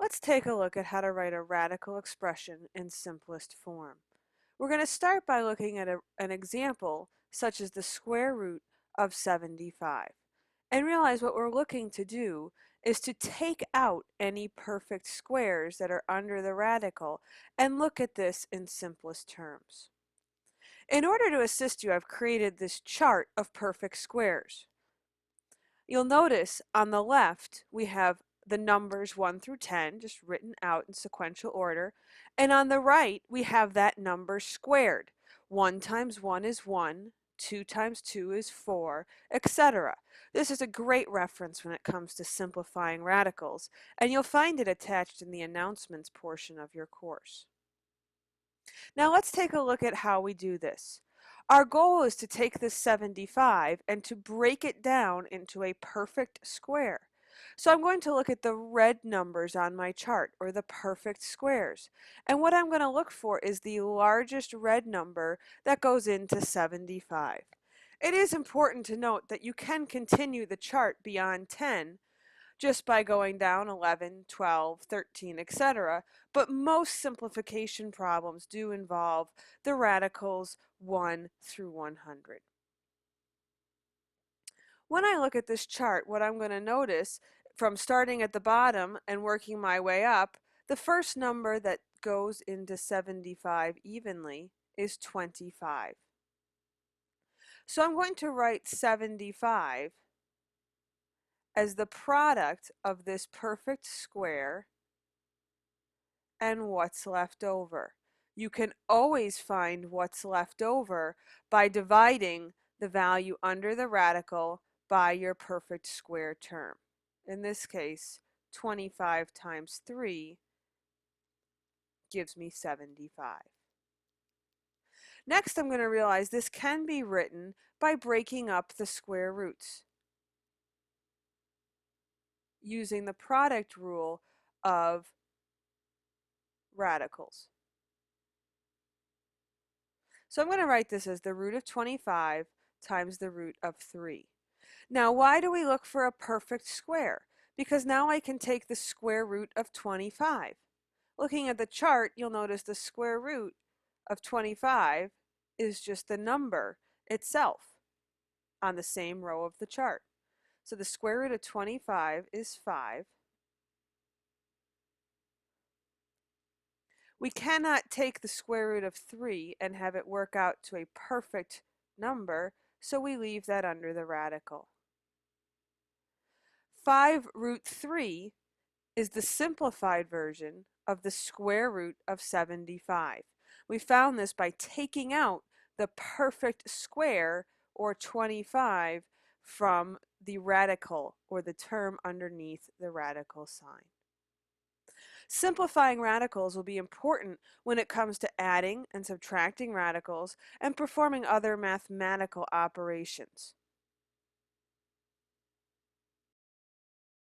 Let's take a look at how to write a radical expression in simplest form. We're going to start by looking at an example such as the square root of 75 and realize what we're looking to do is to take out any perfect squares that are under the radical and look at this in simplest terms. In order to assist you, I've created this chart of perfect squares. You'll notice on the left we have the numbers 1 through 10 just written out in sequential order, and on the right we have that number squared. 1 times 1 is 1, 2 times 2 is 4, etc. This is a great reference when it comes to simplifying radicals, and you'll find it attached in the announcements portion of your course. Now let's take a look at how we do this. Our goal is to take this 75 and to break it down into a perfect square. So I'm going to look at the red numbers on my chart, or the perfect squares. And what I'm going to look for is the largest red number that goes into 75. It is important to note that you can continue the chart beyond 10, just by going down 11, 12, 13, etc. But most simplification problems do involve the radicals 1 through 100. When I look at this chart, what I'm going to notice from starting at the bottom and working my way up, the first number that goes into 75 evenly is 25. So I'm going to write 75 as the product of this perfect square and what's left over. You can always find what's left over by dividing the value under the radical by your perfect square term. In this case, 25 times 3 gives me 75. Next, I'm going to realize this can be written by breaking up the square roots using the product rule of radicals. So I'm going to write this as the root of 25 times the root of 3. Now, why do we look for a perfect square? Because now I can take the square root of 25. Looking at the chart, you'll notice the square root of 25 is just the number itself on the same row of the chart. So the square root of 25 is 5. We cannot take the square root of 3 and have it work out to a perfect number, so we leave that under the radical. 5 root 3 is the simplified version of the square root of 75. We found this by taking out the perfect square, or 25, from the radical, or the term underneath the radical sign. Simplifying radicals will be important when it comes to adding and subtracting radicals and performing other mathematical operations.